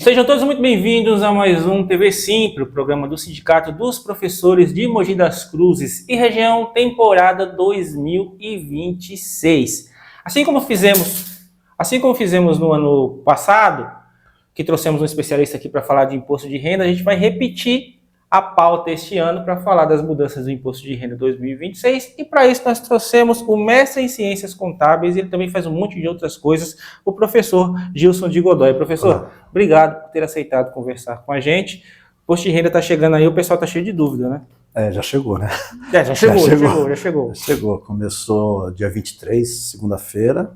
Sejam todos muito bem-vindos a mais um TV Simples, o programa do Sindicato dos Professores de Mogi das Cruzes e região, temporada 2026. Assim como fizemos no ano passado, que trouxemos um especialista aqui para falar de imposto de renda, a gente vai repetir a pauta este ano para falar das mudanças do imposto de renda 2026, e para isso nós trouxemos o mestre em ciências contábeis, e ele também faz um monte de outras coisas, o professor Gilson de Godoy. Professor, obrigado por ter aceitado conversar com a gente. O imposto de renda está chegando aí, o pessoal está cheio de dúvida, né? Já chegou, né? Já chegou. Começou dia 23, segunda-feira.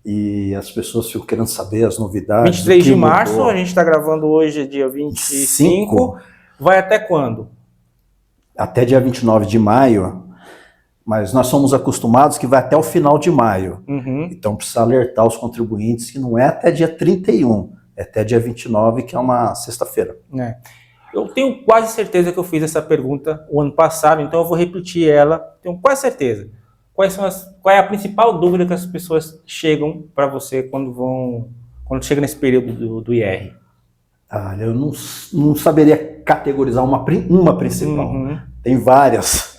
E as pessoas ficam querendo saber as novidades. 23 de março, a gente está gravando hoje, dia 25. Vai até quando? Até dia 29 de maio, mas nós somos acostumados que vai até o final de maio. Então precisa alertar os contribuintes que não é até dia 31, é até dia 29, que é uma sexta-feira. Eu tenho quase certeza que eu fiz essa pergunta o ano passado, então eu vou repetir ela, tenho quase certeza. Qual é a principal dúvida que as pessoas chegam para você quando chega nesse período do IR? Eu não saberia categorizar uma principal. Tem várias.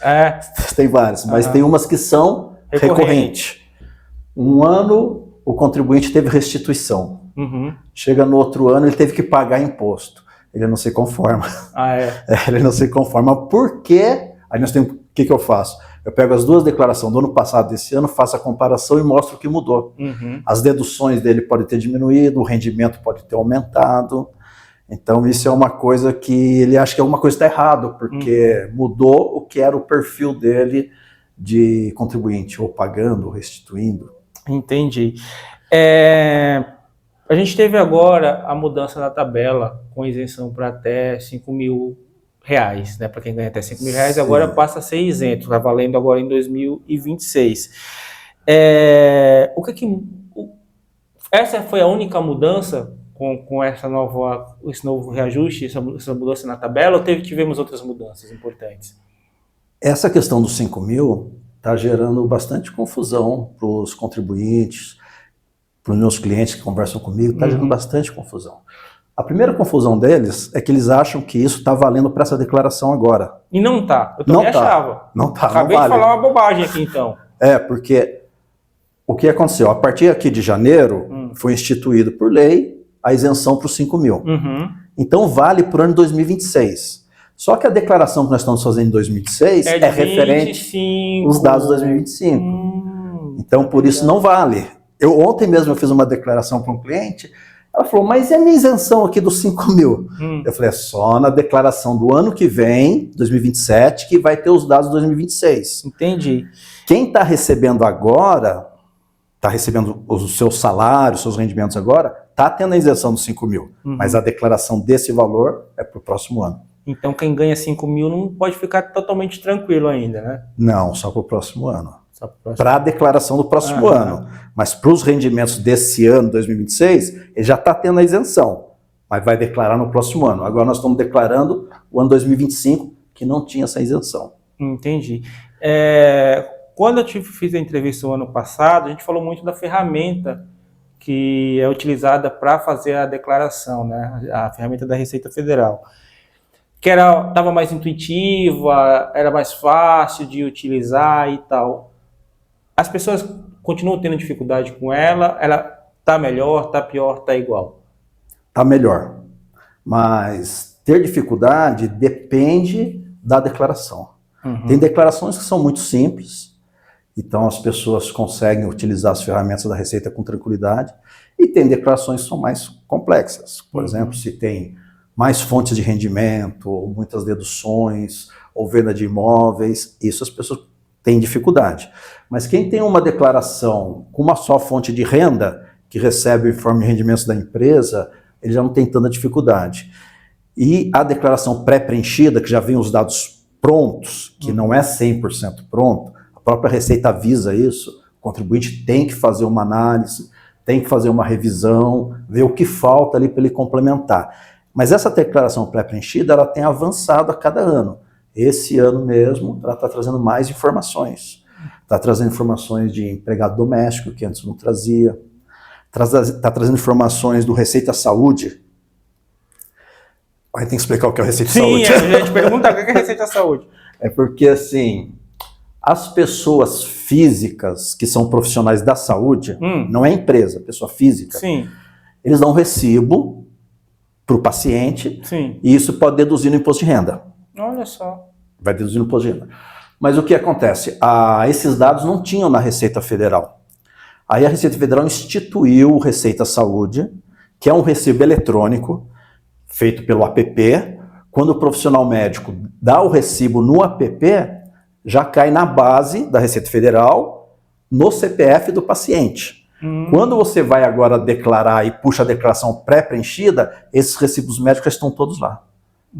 Tem várias, mas tem umas que são recorrentes. Um ano o contribuinte teve restituição. Chega no outro ano ele teve que pagar imposto. Ele não se conforma. Ele não se conforma. Por quê? Aí nós temos, o que eu faço? Eu pego as duas declarações do ano passado e desse ano, faço a comparação e mostro o que mudou. As deduções dele podem ter diminuído, o rendimento pode ter aumentado. Então isso é uma coisa que ele acha que alguma coisa está errado, porque mudou o que era o perfil dele de contribuinte, ou pagando, ou restituindo. Entendi. A gente teve agora a mudança da tabela com isenção para até R$5.000, né? Para quem ganha até R$5.000, agora passa a ser isento, está valendo agora em 2026. Essa foi a única mudança com esse novo reajuste, essa mudança na tabela, ou tivemos outras mudanças importantes? Essa questão dos 5.000 está gerando bastante confusão para os contribuintes, para os meus clientes que conversam comigo, está gerando bastante confusão. A primeira confusão deles é que eles acham que isso está valendo para essa declaração agora. E não está, eu também achava. Não está, Acabei de falar uma bobagem aqui então. Porque o que aconteceu? A partir aqui de janeiro, foi instituído por lei a isenção para os 5.000. Então vale para o ano 2026. Só que a declaração que nós estamos fazendo em 2026 é referente aos dados de 2025. Então por isso não vale. Ontem mesmo eu fiz uma declaração para um cliente, ela falou, mas e a minha isenção aqui dos 5.000? Eu falei, é só na declaração do ano que vem, 2027, que vai ter os dados de 2026. Entendi. Quem está recebendo agora, está recebendo os seus salários, seus rendimentos agora, está tendo a isenção dos 5.000, mas a declaração desse valor é para o próximo ano. Então quem ganha 5.000 não pode ficar totalmente tranquilo ainda, né? Não, só para o próximo ano. Para a declaração do próximo ano. Mas para os rendimentos desse ano, 2026, ele já está tendo a isenção, mas vai declarar no próximo ano. Agora nós estamos declarando o ano 2025, que não tinha essa isenção. Entendi. Quando eu fiz a entrevista no ano passado, a gente falou muito da ferramenta que é utilizada para fazer a declaração, né? A ferramenta da Receita Federal. Que estava mais intuitiva, era mais fácil de utilizar e tal. As pessoas continuam tendo dificuldade com ela está melhor, está pior, está igual? Está melhor, mas ter dificuldade depende da declaração. Tem declarações que são muito simples, então as pessoas conseguem utilizar as ferramentas da Receita com tranquilidade, e tem declarações que são mais complexas. Por exemplo, se tem mais fontes de rendimento, ou muitas deduções, ou venda de imóveis, isso as pessoas têm dificuldade. Mas quem tem uma declaração com uma só fonte de renda, que recebe o informe de rendimentos da empresa, ele já não tem tanta dificuldade. E a declaração pré-preenchida, que já vem os dados prontos, que não é 100% pronto, a própria Receita avisa isso, o contribuinte tem que fazer uma análise, tem que fazer uma revisão, ver o que falta ali para ele complementar. Mas essa declaração pré-preenchida, ela tem avançado a cada ano. Esse ano mesmo, ela está trazendo mais informações. Está trazendo informações de empregado doméstico, que antes não trazia. Está trazendo informações do Receita Saúde, Aí tem que explicar o que é a Receita de Sim, Saúde. a gente pergunta o que é a Receita da Saúde. É porque, assim, as pessoas físicas que são profissionais da saúde, não é empresa, pessoa física, Sim, eles dão um recibo para o paciente sim. e isso pode deduzir no imposto de renda. Olha só. Vai deduzir no imposto de renda. Mas o que acontece? Esses dados não tinham na Receita Federal. Aí a Receita Federal instituiu o Receita Saúde, que é um recibo eletrônico, feito pelo app. Quando o profissional médico dá o recibo no app, já cai na base da Receita Federal, no CPF do paciente. Quando você vai agora declarar e puxa a declaração pré-preenchida, esses recibos médicos estão todos lá.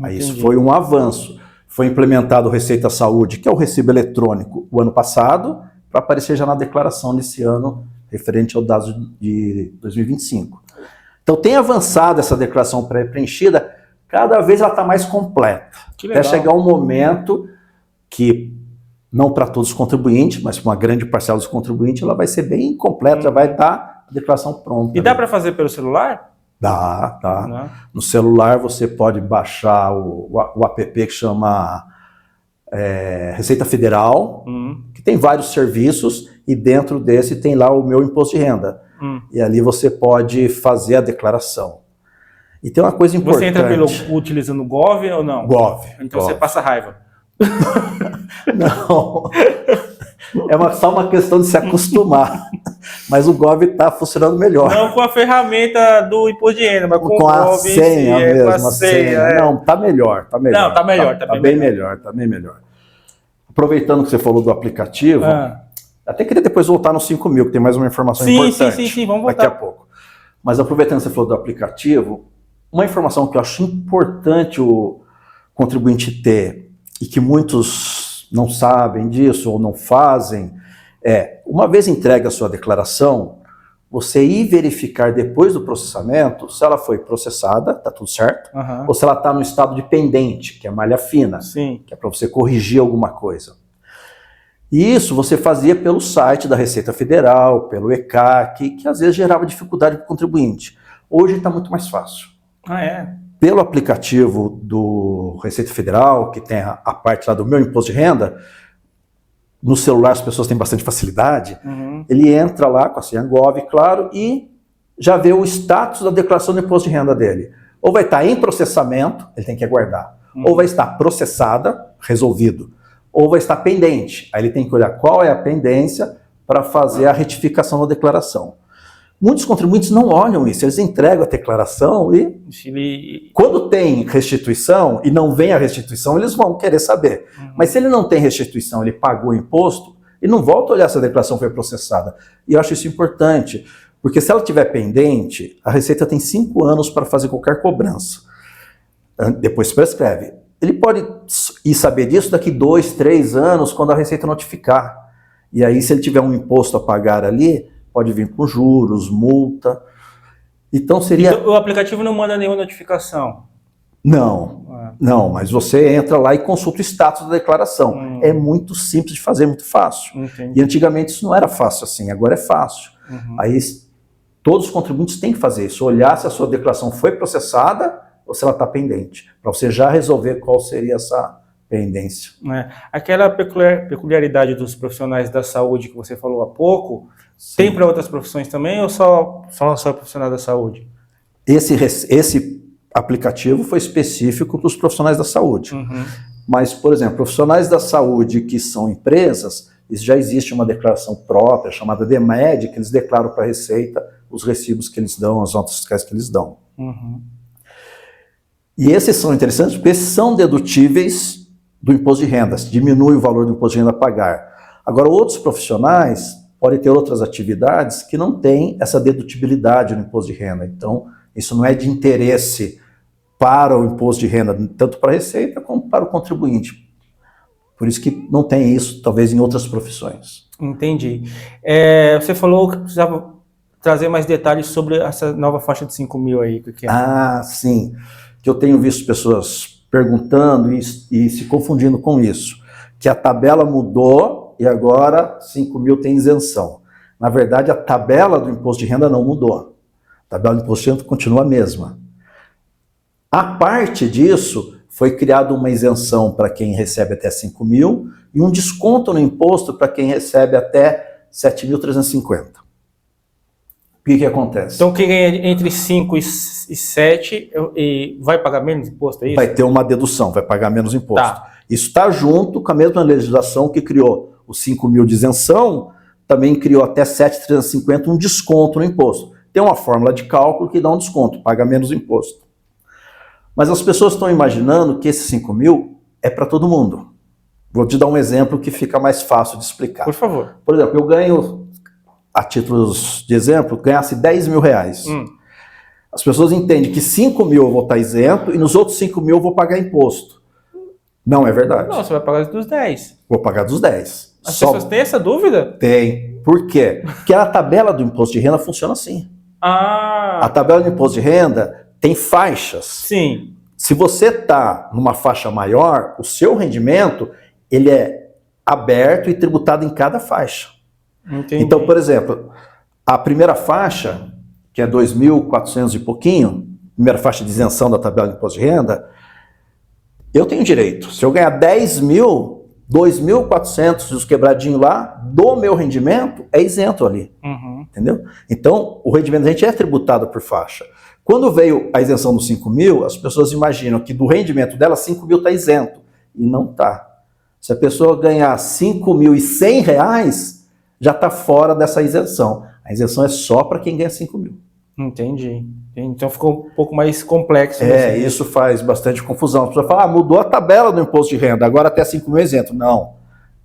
Aí isso foi um avanço. Foi implementado o Receita Saúde, que é o recibo eletrônico, o ano passado, para aparecer já na declaração desse ano, referente ao dados de 2025. Então tem avançado essa declaração pré-preenchida, cada vez ela está mais completa. Até chegar um momento que, não para todos os contribuintes, mas para uma grande parcela dos contribuintes, ela vai ser bem completa, já vai estar a declaração pronta. E dá para fazer pelo celular? Dá. Não. No celular você pode baixar o app que chama Receita Federal, que tem vários serviços, e dentro desse tem lá o Meu Imposto de Renda. E ali você pode fazer a declaração. E tem uma coisa importante. Você entra utilizando o Gov ou não? Gov. Então você passa raiva. Não. Só uma questão de se acostumar. Mas o Gov está funcionando melhor. Não com a ferramenta do imposto de renda, mas com o a Gov senha mesmo. com a senha. Não, está melhor. Tá melhor. Não, tá melhor. Tá bem melhor. Tá bem melhor. Aproveitando que você falou do aplicativo, até queria depois voltar no 5.000, que tem mais uma informação importante. Sim, vamos voltar. Daqui a pouco. Mas aproveitando que você falou do aplicativo, uma informação que eu acho importante o contribuinte ter, e que muitos não sabem disso ou não fazem, uma vez entregue a sua declaração, você ir verificar depois do processamento se ela foi processada, tá tudo certo, ou se ela está no estado de pendente, que é malha fina, que é para você corrigir alguma coisa. E isso você fazia pelo site da Receita Federal, pelo ECAC, que às vezes gerava dificuldade para o contribuinte. Hoje está muito mais fácil. Pelo aplicativo do Receita Federal, que tem a parte lá do Meu Imposto de Renda, no celular as pessoas têm bastante facilidade, ele entra lá com a senha Gov, claro, e já vê o status da declaração do imposto de renda dele. Ou vai estar em processamento, ele tem que aguardar, ou vai estar processada, resolvido, ou vai estar pendente. Aí ele tem que olhar qual é a pendência para fazer a retificação da declaração. Muitos contribuintes não olham isso, eles entregam a declaração e quando tem restituição e não vem a restituição, eles vão querer saber. Mas se ele não tem restituição, ele pagou o imposto, ele não volta a olhar se a declaração foi processada. E eu acho isso importante, porque se ela estiver pendente, a Receita tem 5 anos para fazer qualquer cobrança. Depois prescreve. Ele pode ir saber disso daqui 2, 3 anos, quando a Receita notificar. E aí, se ele tiver um imposto a pagar ali, pode vir com juros, multa. Então seria... O aplicativo não manda nenhuma notificação? Não, mas você entra lá e consulta o status da declaração. É muito simples de fazer, muito fácil. Entendi. E antigamente isso não era fácil assim, agora é fácil. Aí todos os contribuintes têm que fazer isso, olhar se a sua declaração foi processada ou se ela está pendente, para você já resolver qual seria essa pendência. Aquela peculiaridade dos profissionais da saúde que você falou há pouco, tem para outras profissões também ou só profissional da saúde? Esse aplicativo foi específico para os profissionais da saúde. Mas, por exemplo, profissionais da saúde que são empresas, isso já existe uma declaração própria, chamada DMED, que eles declaram para a Receita os recibos que eles dão, as notas fiscais que eles dão. E esses são interessantes porque esses são dedutíveis do imposto de renda, diminui o valor do imposto de renda a pagar. Agora, outros profissionais podem ter outras atividades que não têm essa dedutibilidade no imposto de renda. Então, isso não é de interesse para o imposto de renda, tanto para a Receita como para o contribuinte. Por isso que não tem isso, talvez, em outras profissões. Entendi. Você falou que precisava trazer mais detalhes sobre essa nova faixa de 5.000 aí. Que é. Sim. Que eu tenho visto pessoas perguntando e se confundindo com isso. Que a tabela mudou e agora 5.000 tem isenção. Na verdade, a tabela do imposto de renda não mudou. A tabela do imposto de renda continua a mesma. A parte disso, foi criada uma isenção para quem recebe até 5 mil e um desconto no imposto para quem recebe até 7.350. O que acontece? Então, quem ganha entre 5 e 7 vai pagar menos imposto, é isso? Vai ter uma dedução, vai pagar menos imposto. Tá. Isso está junto com a mesma legislação que criou os 5 mil de isenção, também criou até 7.350 um desconto no imposto. Tem uma fórmula de cálculo que dá um desconto, paga menos imposto. Mas as pessoas estão imaginando que esses 5 mil é para todo mundo. Vou te dar um exemplo que fica mais fácil de explicar. Por favor. Por exemplo, eu ganho, a títulos de exemplo, ganhasse 10 mil reais. As pessoas entendem que 5 mil eu vou estar isento e nos outros 5 mil eu vou pagar imposto. Não é verdade. Não, você vai pagar dos 10. Vou pagar dos 10. As pessoas têm essa dúvida? Tem. Por quê? Porque a tabela do imposto de renda funciona assim. A Ah, tabela do imposto de renda tem faixas. sim. Se você está numa faixa maior, o seu rendimento ele é aberto e tributado em cada faixa. Entendi. Então, por exemplo, a primeira faixa, que é 2.400 e pouquinho, primeira faixa de isenção da tabela de imposto de renda, eu tenho direito. Se eu ganhar 10 mil, 2.400 e os quebradinhos lá, do meu rendimento é isento ali. Entendeu? Então, o rendimento da gente é tributado por faixa. Quando veio a isenção dos 5 mil, as pessoas imaginam que do rendimento dela, 5 mil está isento. E não está. Se a pessoa ganhar 5.100 reais, já está fora dessa isenção. A isenção é só para quem ganha 5 mil. Entendi. Então ficou um pouco mais complexo. Isso faz bastante confusão. A pessoa fala, mudou a tabela do imposto de renda, agora até 5 mil isento. Não.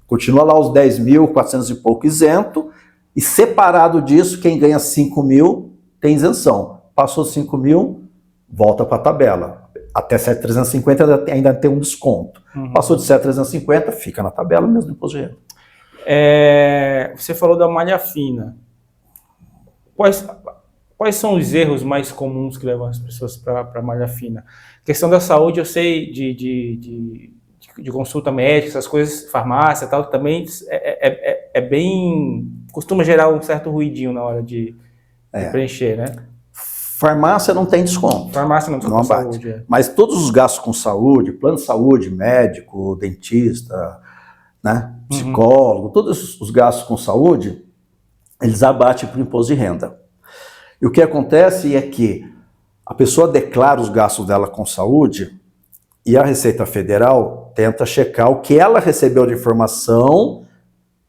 Continua lá os 10.400 e pouco isento, e separado disso, quem ganha 5 mil tem isenção. Passou 5 mil, volta para a tabela. Até 7.350 ainda tem um desconto. Passou de 7.350, fica na tabela mesmo do imposto de renda. Você falou da malha fina. Quais são os erros mais comuns que levam as pessoas para a malha fina? A questão da saúde, eu sei de consulta médica, essas coisas, farmácia e tal, também é bem... costuma gerar um certo ruidinho na hora de preencher, né? Farmácia não tem desconto. Farmácia não tem não desconto. Saúde. Mas todos os gastos com saúde, plano de saúde, médico, dentista, né, psicólogo, todos os gastos com saúde, eles abatem para o imposto de renda. E o que acontece é que a pessoa declara os gastos dela com saúde e a Receita Federal tenta checar o que ela recebeu de informação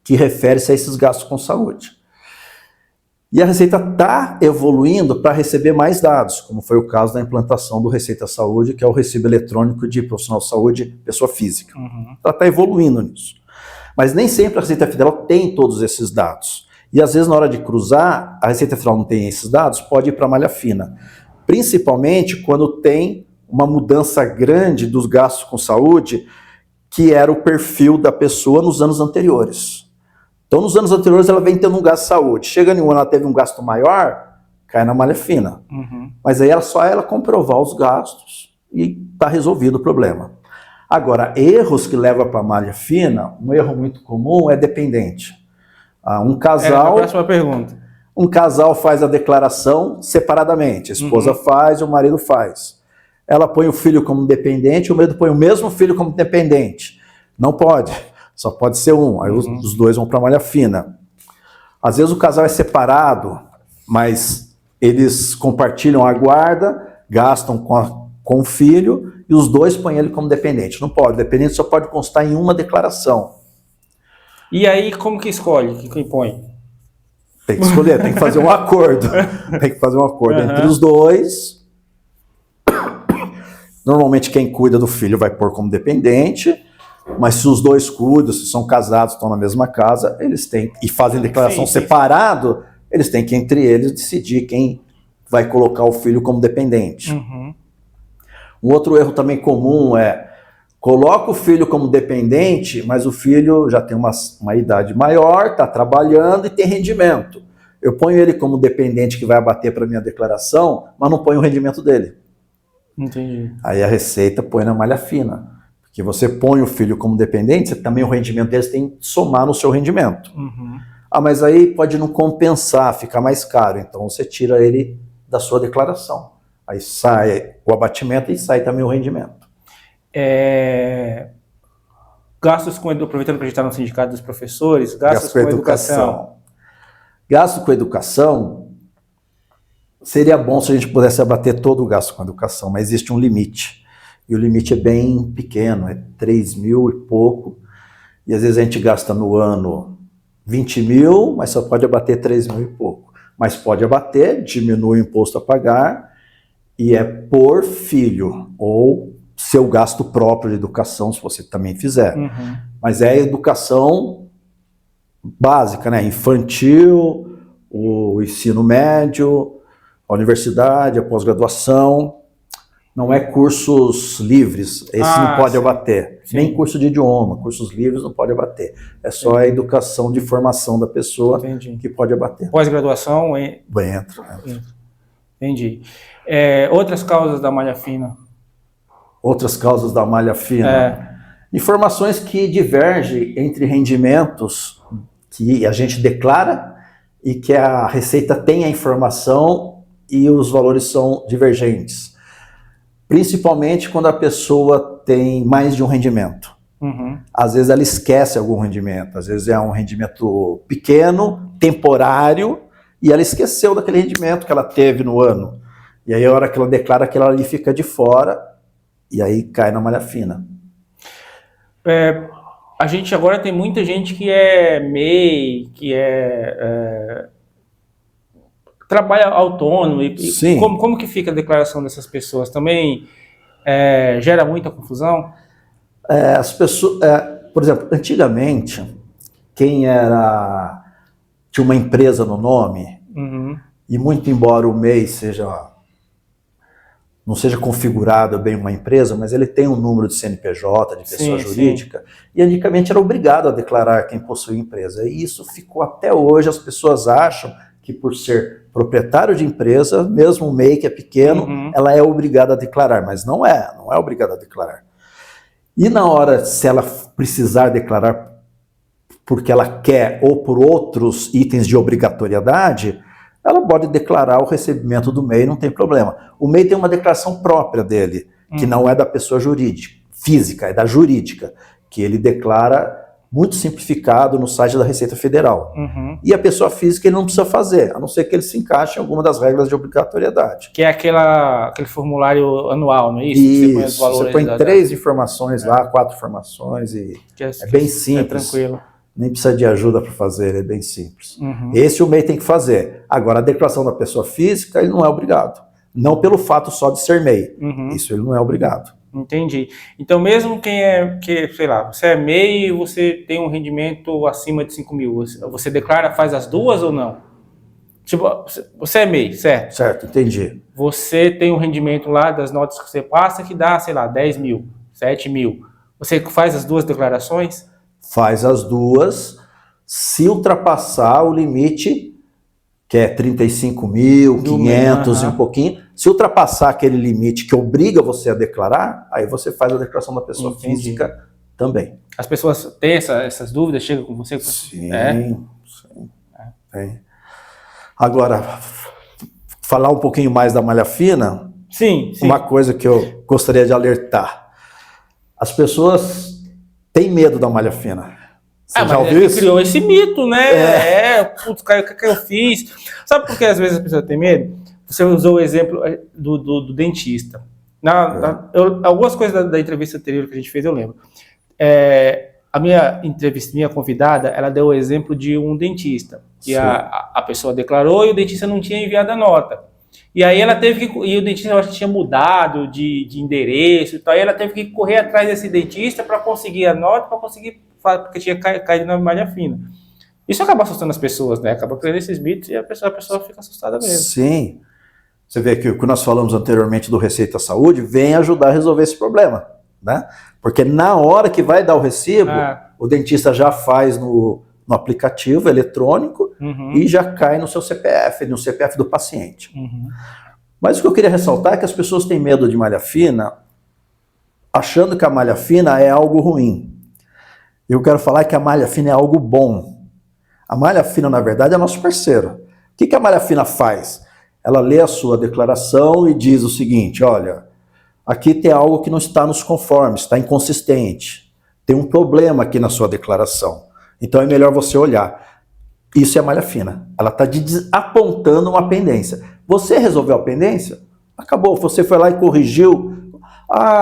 que refere-se a esses gastos com saúde. E a Receita está evoluindo para receber mais dados, como foi o caso da implantação do Receita Saúde, que é o recibo eletrônico de profissional de saúde, pessoa física. Ela está evoluindo nisso. Mas nem sempre a Receita Federal tem todos esses dados. E às vezes na hora de cruzar, a Receita Federal não tem esses dados, pode ir para a malha fina. Principalmente quando tem uma mudança grande dos gastos com saúde, que era o perfil da pessoa nos anos anteriores. Então, nos anos anteriores, ela vem tendo um gasto de saúde. Chega em um ano, ela teve um gasto maior, cai na malha fina. Mas aí só ela comprovar os gastos e está resolvido o problema. Agora, erros que levam para a malha fina, um erro muito comum é dependente. Um casal... a próxima pergunta. Um casal faz a declaração separadamente. A esposa faz, o marido faz. Ela põe o filho como dependente, o marido põe o mesmo filho como dependente. Não pode. Só pode ser um, aí os dois vão para a malha fina. Às vezes o casal é separado, mas eles compartilham a guarda, gastam com o filho, e os dois põem ele como dependente. Não pode, dependente só pode constar em uma declaração. E aí, como que escolhe? Quem põe? Tem que escolher, tem que fazer um acordo. Tem que fazer um acordo entre os dois. Normalmente quem cuida do filho vai pôr como dependente, mas se os dois cuidam, se são casados, estão na mesma casa, eles têm, e fazem declaração separado, eles têm que, entre eles, decidir quem vai colocar o filho como dependente. Um outro erro também comum é, coloca o filho como dependente, mas o filho já tem uma idade maior, está trabalhando e tem rendimento. Eu ponho ele como dependente que vai abater para a minha declaração, mas não ponho o rendimento dele. Entendi. Aí a Receita põe na malha fina. Porque você põe o filho como dependente, também o rendimento deles tem que somar no seu rendimento. Mas aí pode não compensar, ficar mais caro. Então você tira ele da sua declaração. Aí sai o abatimento e sai também o rendimento. Gastos com aproveitando que a gente está no sindicato dos professores, gastos com educação. Gasto com educação, seria bom se a gente pudesse abater todo o gasto com educação, mas existe um limite. E o limite é bem pequeno, é 3 mil e pouco. E às vezes a gente gasta no ano 20 mil, mas só pode abater 3 mil e pouco. Mas pode abater, diminui o imposto a pagar, e é por filho, ou seu gasto próprio de educação, se você também fizer. Uhum. Mas é a educação básica, né? Infantil, o ensino médio, a universidade, a pós-graduação. Não é cursos livres, esse não pode abater. Sim. Nem curso de idioma, cursos livres não pode abater. É só a educação de formação da pessoa que pode abater. Pós-graduação? Entra. Entendi. Outras causas da malha fina? Outras causas da malha fina. Informações que divergem entre rendimentos que a gente declara e que a Receita tem a informação e os valores são divergentes. Principalmente quando a pessoa tem mais de um rendimento. Uhum. Às vezes ela esquece algum rendimento, às vezes é um rendimento pequeno, temporário, e ela esqueceu daquele rendimento que ela teve no ano. E aí a hora que ela declara, aquela ali fica de fora, e aí cai na malha fina. A gente agora tem muita gente que é MEI, que trabalha autônomo. Sim. Como que fica a declaração dessas pessoas? Também gera muita confusão? As pessoas, por exemplo, antigamente, quem tinha uma empresa no nome, uhum. E muito embora o MEI não seja configurado bem uma empresa, mas ele tem um número de CNPJ, de pessoa jurídica, e antigamente era obrigado a declarar quem possui empresa. E isso ficou até hoje, as pessoas acham que por ser proprietário de empresa, mesmo o MEI que é pequeno, ela é obrigada a declarar, mas não é obrigada a declarar. E na hora, se ela precisar declarar porque ela quer ou por outros itens de obrigatoriedade, ela pode declarar o recebimento do MEI, não tem problema. O MEI tem uma declaração própria dele, que não é da pessoa jurídica, física, é da jurídica, que ele declara muito simplificado no site da Receita Federal. E a pessoa física ele não precisa fazer, a não ser que ele se encaixe em alguma das regras de obrigatoriedade. Que é aquele formulário anual, não é isso? Isso, você põe, os valores você põe 3 informações lá, 4 informações, e é bem simples. É tranquilo. Nem precisa de ajuda para fazer, é bem simples. Esse o MEI tem que fazer. Agora, a declaração da pessoa física, ele não é obrigado. Não pelo fato só de ser MEI. Isso ele não é obrigado. Entendi. Então, mesmo sei lá, você é MEI e você tem um rendimento acima de 5 mil, você declara, faz as duas ou não? Tipo, você é MEI, certo? Certo, entendi. Você tem um rendimento lá das notas que você passa que dá, sei lá, 10 mil, 7 mil. Você faz as duas declarações? Faz as duas, se ultrapassar o limite, que é 35.500 e um pouquinho, se ultrapassar aquele limite que obriga você a declarar, aí você faz a declaração da pessoa física também. As pessoas têm essas dúvidas, chegam com você? Sim, tem. Agora, falar um pouquinho mais da malha fina, sim. Uma coisa que eu gostaria de alertar. As pessoas tem medo da malha fina. Você já ouviu isso? Criou esse mito, né? Putz, o que eu fiz? Sabe por que às vezes a pessoa tem medo? Você usou o exemplo do dentista. Algumas coisas da entrevista anterior que a gente fez, eu lembro. A minha convidada, ela deu o exemplo de um dentista. Que a pessoa declarou e o dentista não tinha enviado a nota. E aí ela teve que... E o dentista, eu acho que tinha mudado de endereço e tal. E ela teve que correr atrás desse dentista para conseguir a nota, porque tinha caído na malha fina. Isso acaba assustando as pessoas, né? Acaba criando esses mitos e a pessoa fica assustada mesmo. Sim. Você vê que o que nós falamos anteriormente do Receita Saúde vem ajudar a resolver esse problema, né? Porque na hora que vai dar o recibo, o dentista já faz no aplicativo eletrônico e já cai no seu CPF, no CPF do paciente. Mas o que eu queria ressaltar é que as pessoas têm medo de malha fina, achando que a malha fina é algo ruim. Eu quero falar que a malha fina é algo bom. A malha fina, na verdade, é nosso parceiro. O que a malha fina faz? ela lê a sua declaração e diz o seguinte, olha, aqui tem algo que não está nos conformes, está inconsistente, tem um problema aqui na sua declaração, então é melhor você olhar. Isso é malha fina, ela está apontando uma pendência. Você resolveu a pendência? Acabou, você foi lá e corrigiu.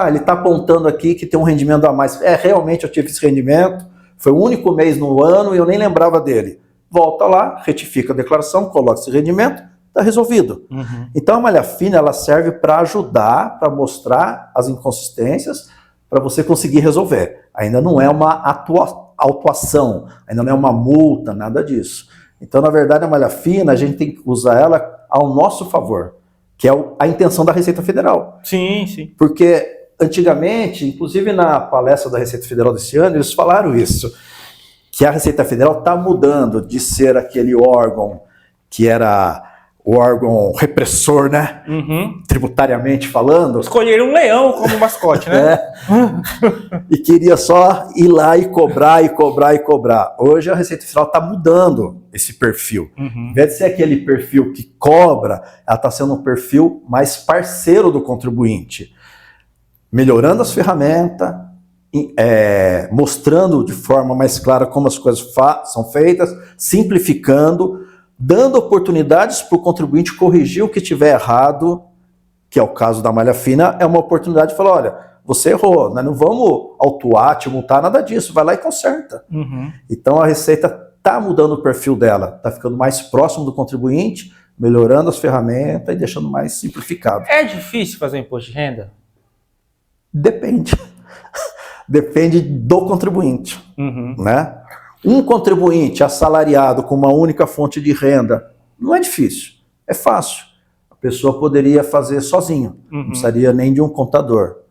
Ele está apontando aqui que tem um rendimento a mais. Realmente eu tive esse rendimento, foi o único mês no ano e eu nem lembrava dele. Volta lá, retifica a declaração, coloca esse rendimento, está resolvido. Então a malha fina ela serve para ajudar, para mostrar as inconsistências, para você conseguir resolver. Ainda não é uma autuação, ainda não é uma multa, nada disso. Então, na verdade, a malha fina, a gente tem que usar ela ao nosso favor, que é a intenção da Receita Federal. Sim, sim. Porque antigamente, inclusive na palestra da Receita Federal desse ano, eles falaram isso, que a Receita Federal está mudando de ser aquele órgão que era o órgão repressor, né? Tributariamente falando. Escolheram um leão como mascote, né? E queria só ir lá e cobrar, e cobrar, e cobrar. Hoje a Receita Federal está mudando esse perfil. Em vez de ser aquele perfil que cobra, ela está sendo um perfil mais parceiro do contribuinte. Melhorando as ferramentas, mostrando de forma mais clara como as coisas são feitas, simplificando, dando oportunidades para o contribuinte corrigir o que tiver errado, que é o caso da malha fina, é uma oportunidade de falar, olha, você errou, nós não vamos autuar, te multar, nada disso, vai lá e conserta. Então a Receita está mudando o perfil dela, está ficando mais próximo do contribuinte, melhorando as ferramentas e deixando mais simplificado. É difícil fazer imposto de renda? Depende. Depende do contribuinte, né? Um contribuinte assalariado com uma única fonte de renda não é difícil, é fácil. A pessoa poderia fazer sozinho, não precisaria nem de um contador.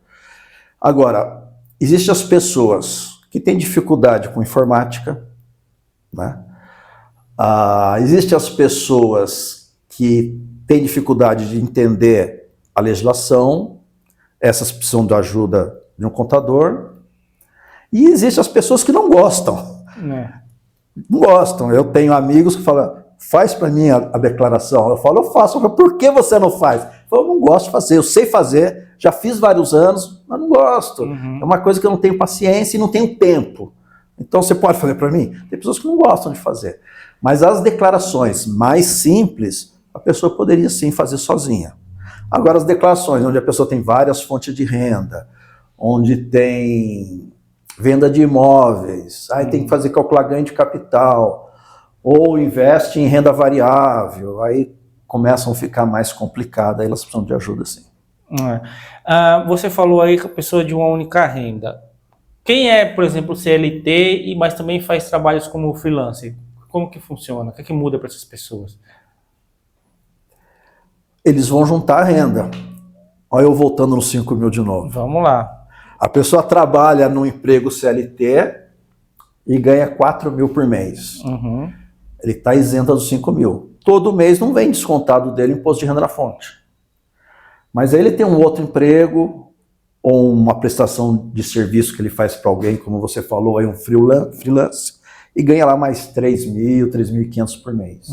Agora, existem as pessoas que têm dificuldade com informática, né? Existem as pessoas que têm dificuldade de entender a legislação, essas precisam de ajuda de um contador. E existem as pessoas que não gostam. Não gostam. Eu tenho amigos que falam, faz para mim a declaração. Eu falo, eu faço. Mas por que você não faz? Eu falo, eu não gosto de fazer, eu sei fazer, já fiz vários anos, mas não gosto. É uma coisa que eu não tenho paciência e não tenho tempo. Então você pode fazer para mim? Tem pessoas que não gostam de fazer. Mas as declarações mais simples, a pessoa poderia sim fazer sozinha. Agora as declarações onde a pessoa tem várias fontes de renda, onde tem venda de imóveis, aí tem que fazer calcular ganho de capital, ou investe em renda variável, aí começam a ficar mais complicadas, aí elas precisam de ajuda sim. Você falou aí que a pessoa de uma única renda. Quem é, por exemplo, CLT, mas também faz trabalhos como freelancer? Como que funciona? O que muda para essas pessoas? Eles vão juntar a renda. Olha eu voltando nos 5 mil de novo. Vamos lá. A pessoa trabalha no emprego CLT e ganha 4 mil por mês. Ele está isento dos 5 mil. Todo mês não vem descontado dele imposto de renda na fonte. Mas aí ele tem um outro emprego ou uma prestação de serviço que ele faz para alguém, como você falou, aí um freelance, e ganha lá mais 3 mil, 3.500 por mês.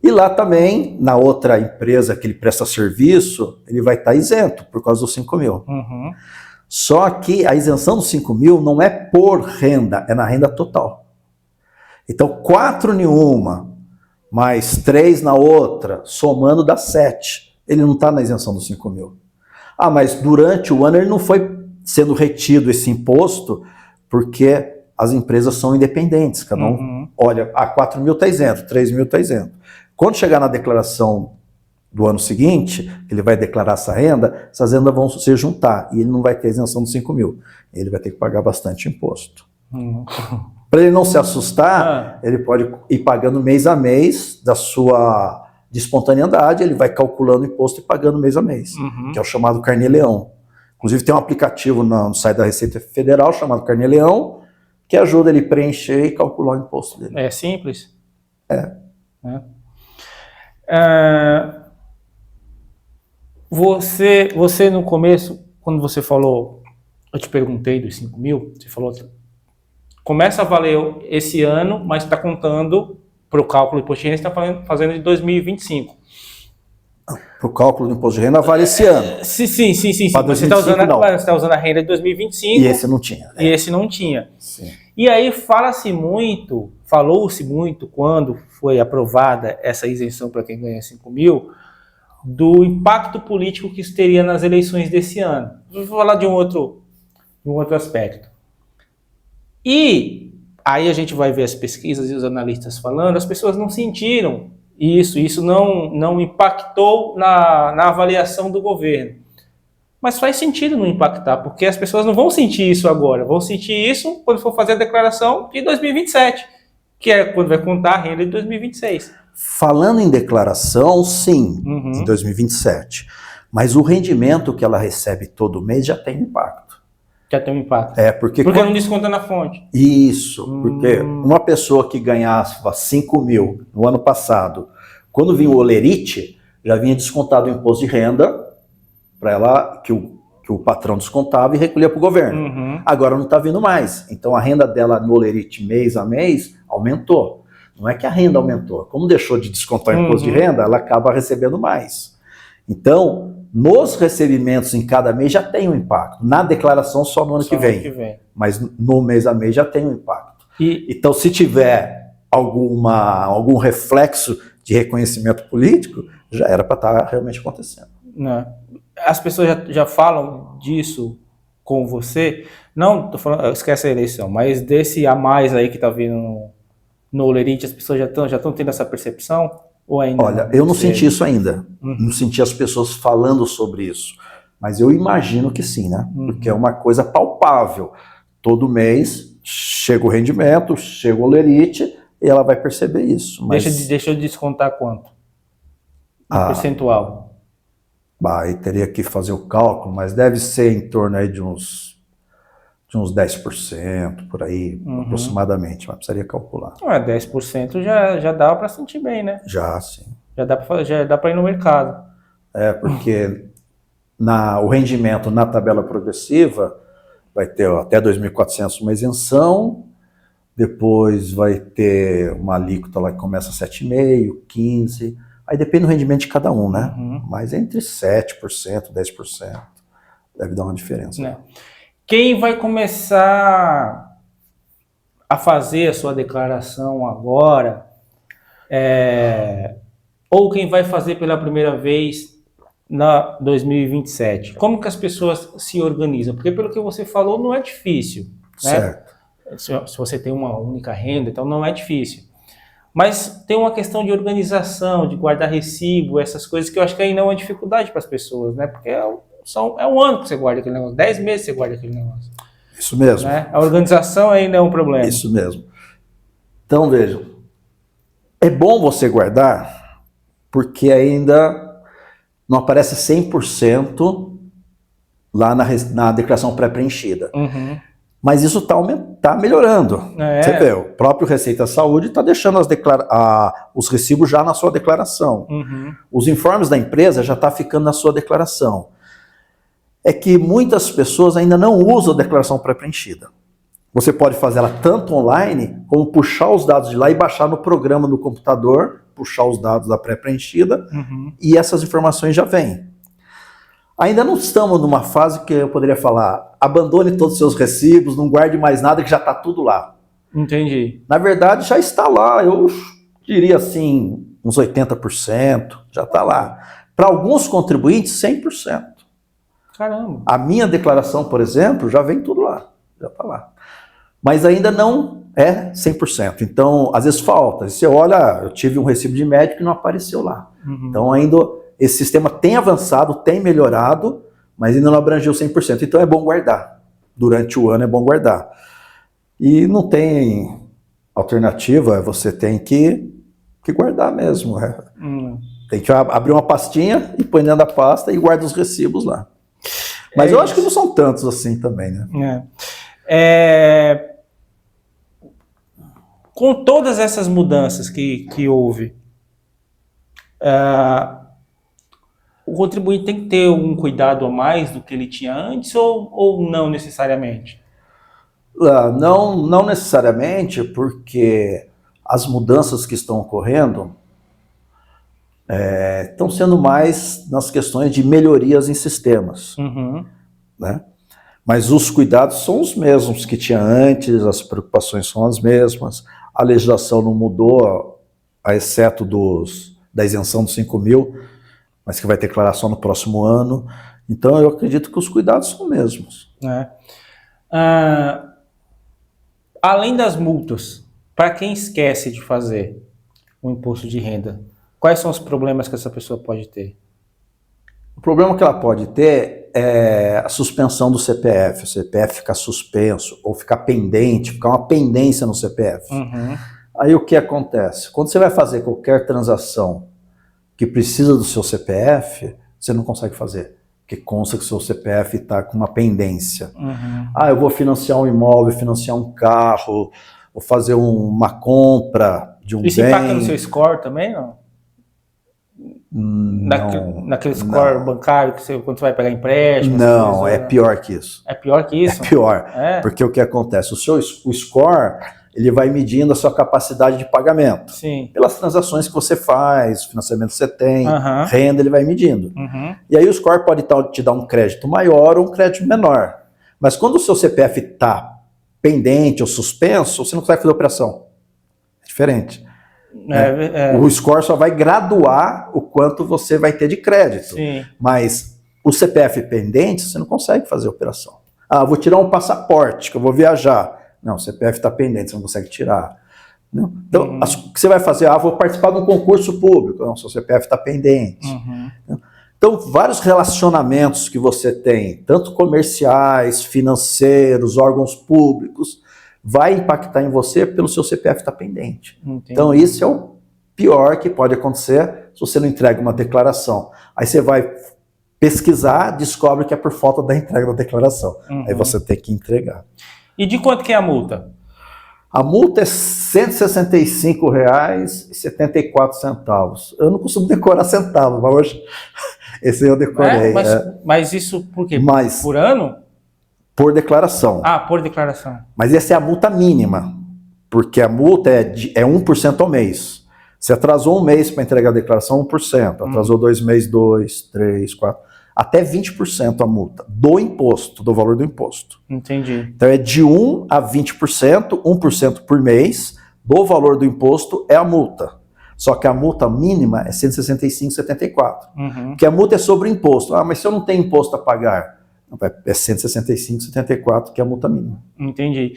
E lá também, na outra empresa que ele presta serviço, ele vai estar isento por causa dos 5 mil. Só que a isenção dos 5 mil não é por renda, é na renda total. Então, 4 em uma, mais 3 na outra, somando dá 7. Ele não está na isenção dos 5 mil. Mas durante o ano ele não foi sendo retido esse imposto, porque as empresas são independentes. Cada um olha, 4 mil está isento, 3 mil está isento. Quando chegar na declaração do ano seguinte, ele vai declarar essa renda, essas rendas vão se juntar e ele não vai ter isenção dos 5 mil. Ele vai ter que pagar bastante imposto. Para ele não se assustar, ele pode ir pagando mês a mês da sua de espontaneidade, ele vai calculando o imposto e pagando mês a mês, que é o chamado Carnê-Leão. Inclusive tem um aplicativo no site da Receita Federal chamado Carnê-Leão, que ajuda ele a preencher e calcular o imposto dele. É simples? Você no começo, quando você falou, eu te perguntei dos 5 mil, você falou, começa a valer esse ano, mas está contando para o cálculo do imposto de renda, está fazendo de 2025. O cálculo do imposto de renda vale esse ano. Sim. Para Você 2025, está usando a renda de 2025. E esse não tinha. E esse não tinha. Sim. E aí falou-se muito, quando foi aprovada essa isenção para quem ganha 5 mil, do impacto político que isso teria nas eleições desse ano. Vou falar de um outro aspecto. E aí a gente vai ver as pesquisas e os analistas falando, as pessoas não sentiram isso não impactou na avaliação do governo. Mas faz sentido não impactar, porque as pessoas não vão sentir isso agora, vão sentir isso quando for fazer a declaração de 2027, que é quando vai contar a renda de 2026. Falando em declaração, sim, em 2027. Mas o rendimento que ela recebe todo mês já tem impacto. Já tem um impacto. Porque não desconta na fonte. Isso, porque uma pessoa que ganhava 5 mil no ano passado, quando vinha o olerite, já vinha descontado o imposto de renda para ela, que o patrão descontava e recolhia para o governo. Agora não está vindo mais. Então a renda dela no olerite mês a mês aumentou. Não é que a renda aumentou. Como deixou de descontar o imposto de renda, ela acaba recebendo mais. Então, nos recebimentos em cada mês já tem um impacto. Na declaração só no ano que vem. Mas no mês a mês já tem um impacto. Então, se tiver algum reflexo de reconhecimento político, já era para estar realmente acontecendo. Não. As pessoas já falam disso com você. Não, tô falando, esquece a eleição, mas desse a mais aí que está vindo no olerite, as pessoas já estão tendo essa percepção? Ou ainda Olha, eu não senti isso ainda. Não senti as pessoas falando sobre isso. Mas eu imagino que sim, né? Porque é uma coisa palpável. Todo mês chega o rendimento, chega o olerite e ela vai perceber isso. Mas... Deixa eu descontar quanto? Percentual. Aí teria que fazer o cálculo, mas deve ser em torno aí de uns 10%, por aí, aproximadamente, mas precisaria calcular. 10% já dá para sentir bem, né? Já, sim. Já dá para ir no mercado. Porque o rendimento na tabela progressiva vai ter até 2.400 uma isenção, depois vai ter uma alíquota lá que começa a 7,5%, 15%, aí depende do rendimento de cada um, né? Mas entre 7%, 10%, deve dar uma diferença. Né? Quem vai começar a fazer a sua declaração agora, ou quem vai fazer pela primeira vez na 2027? Como que as pessoas se organizam? Porque pelo que você falou, não é difícil. Né? Certo. Se você tem uma única renda, então não é difícil. Mas tem uma questão de organização, de guardar recibo, essas coisas que eu acho que ainda é uma dificuldade para as pessoas, né? Porque é um ano que você guarda aquele negócio, 10 meses que você guarda aquele negócio. Isso mesmo. Né? A organização ainda é um problema. Isso mesmo. Então, vejam, é bom você guardar porque ainda não aparece 100% lá na declaração pré-preenchida. Mas isso está melhorando. Você vê, o próprio Receita Saúde está deixando os recibos já na sua declaração. Os informes da empresa já estão ficando na sua declaração. É que muitas pessoas ainda não usam a declaração pré-preenchida. Você pode fazer ela tanto online, como puxar os dados de lá e baixar no programa do computador, puxar os dados da pré-preenchida, e essas informações já vêm. Ainda não estamos numa fase que eu poderia falar, abandone todos os seus recibos, não guarde mais nada, que já está tudo lá. Entendi. Na verdade, já está lá, eu diria assim, uns 80%, já está lá. Para alguns contribuintes, 100%. Caramba. A minha declaração, por exemplo, já vem tudo lá, já está lá. Mas ainda não é 100%. Então, às vezes falta. Você olha, eu tive um recibo de médico e não apareceu lá. Então, ainda esse sistema tem avançado, tem melhorado, mas ainda não abrangeu 100%. Então, é bom guardar. Durante o ano é bom guardar. E não tem alternativa, você tem que guardar mesmo. Tem que abrir uma pastinha e põe dentro da pasta e guarda os recibos lá. Mas eu acho que não são tantos assim também, né? Com todas essas mudanças que houve, o contribuinte tem que ter um cuidado a mais do que ele tinha antes ou não necessariamente? Não necessariamente, porque as mudanças que estão ocorrendo, Estão sendo mais nas questões de melhorias em sistemas, né? Mas os cuidados são os mesmos que tinha antes, as preocupações são as mesmas, a legislação não mudou, a exceto da isenção dos 5 mil, mas que vai declarar só no próximo ano. Então eu acredito que os cuidados são os mesmos. Além das multas, para quem esquece de fazer o imposto de renda, quais são os problemas que essa pessoa pode ter? O problema que ela pode ter é a suspensão do CPF. O CPF ficar suspenso ou ficar pendente, ficar uma pendência no CPF. Aí o que acontece? Quando você vai fazer qualquer transação que precisa do seu CPF, você não consegue fazer, porque consta que o seu CPF está com uma pendência. Eu vou financiar um imóvel, financiar um carro, vou fazer uma compra de um bem. Isso impacta no seu score também, não? Naquele score bancário que quando você vai pegar empréstimo? Não, é pior que isso. É pior que isso? É pior, porque o que acontece? O score, ele vai medindo a sua capacidade de pagamento. Sim. Pelas transações que você faz, financiamento que você tem, renda, ele vai medindo. E aí o score pode te dar um crédito maior ou um crédito menor. Mas quando o seu CPF está pendente ou suspenso, você não consegue fazer operação. É diferente. O score só vai graduar o quanto você vai ter de crédito. Sim. Mas o CPF pendente, você não consegue fazer operação. Vou tirar um passaporte, que eu vou viajar. Não, o CPF está pendente, você não consegue tirar. Não? Então, o que você vai fazer? Vou participar de um concurso público. Não, seu CPF está pendente. Então, vários relacionamentos que você tem, tanto comerciais, financeiros, órgãos públicos, vai impactar em você pelo seu CPF estar pendente. Entendi. Então, isso é o pior que pode acontecer se você não entrega uma declaração. Aí você vai pesquisar, descobre que é por falta da entrega da declaração. Aí você tem que entregar. E de quanto que é a multa? A multa é R$ 165,74. Eu não costumo decorar centavos, mas hoje esse eu decorei. Mas isso por quê? Por ano? Por declaração. Por declaração. Mas essa é a multa mínima, porque a multa é 1% ao mês. Você atrasou um mês para entregar a declaração, 1%. Atrasou 2 meses, 2, 3, 4... Até 20% a multa do imposto, do valor do imposto. Entendi. Então é de 1% a 20%, 1% por mês, do valor do imposto é a multa. Só que a multa mínima é R$ 165,74. Porque a multa é sobre o imposto. Mas se eu não tenho imposto a pagar... É 165,74, que é a multa mínima. Entendi.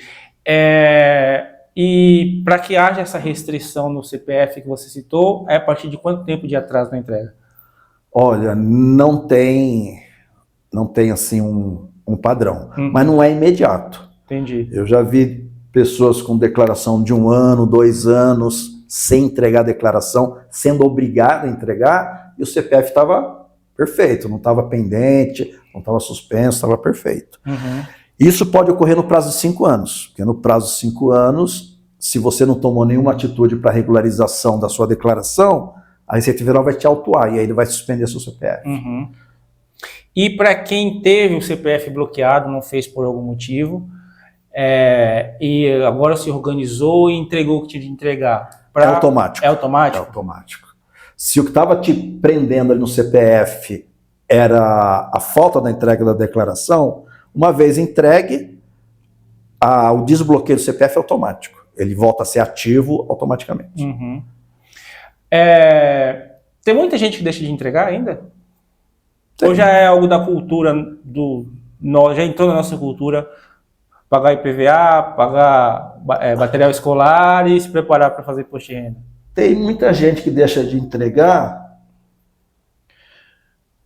E para que haja essa restrição no CPF que você citou, é a partir de quanto tempo de atraso na entrega? Olha, não tem assim um padrão, mas não é imediato. Entendi. Eu já vi pessoas com declaração de 1 ano, 2 anos, sem entregar a declaração, sendo obrigado a entregar, e o CPF estava perfeito, não estava pendente, não estava suspenso, estava perfeito. Isso pode ocorrer no prazo de 5 anos, porque no prazo de 5 anos, se você não tomou nenhuma atitude para regularização da sua declaração, a Receita Federal vai te autuar e aí ele vai suspender seu CPF. E para quem teve o CPF bloqueado, não fez por algum motivo, e agora se organizou e entregou o que tinha de entregar. É automático. É automático? É automático. Se o que estava te prendendo ali no CPF era a falta da entrega da declaração, uma vez entregue, o desbloqueio do CPF é automático. Ele volta a ser ativo automaticamente. Tem muita gente que deixa de entregar ainda? Tem. Ou já é algo da cultura, já entrou na nossa cultura, pagar IPVA, pagar material escolar e se preparar para fazer imposto de renda? Tem muita gente que deixa de entregar.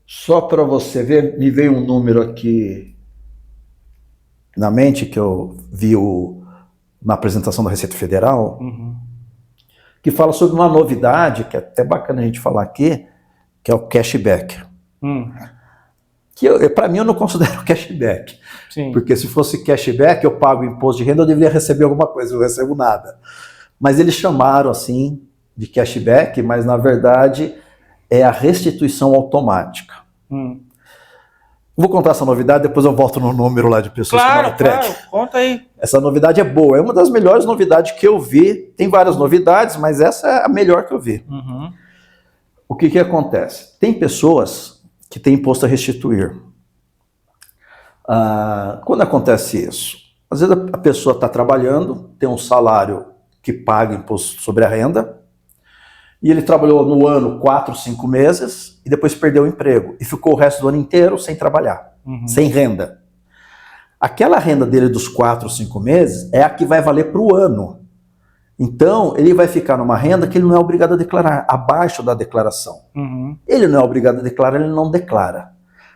Só para você ver, me veio um número aqui na mente que eu vi na apresentação da Receita Federal, que fala sobre uma novidade, que é até bacana a gente falar aqui, que é o cashback. Que para mim eu não considero cashback. Sim. Porque se fosse cashback, eu pago imposto de renda, eu deveria receber alguma coisa, eu não recebo nada. Mas eles chamaram assim de cashback, mas na verdade é a restituição automática. Vou contar essa novidade, depois eu volto no número lá de pessoas que não entregam. Claro, conta aí. Essa novidade é boa, é uma das melhores novidades que eu vi. Tem várias novidades, mas essa é a melhor que eu vi. o que acontece? Tem pessoas que têm imposto a restituir. Quando acontece isso? Às vezes a pessoa está trabalhando, tem um salário que paga imposto sobre a renda, e ele trabalhou no ano 4, 5 meses, e depois perdeu o emprego, e ficou o resto do ano inteiro sem trabalhar, sem renda. Aquela renda dele dos 4, 5 meses é a que vai valer para o ano. Então, ele vai ficar numa renda que ele não é obrigado a declarar, abaixo da declaração. Ele não é obrigado a declarar, ele não declara.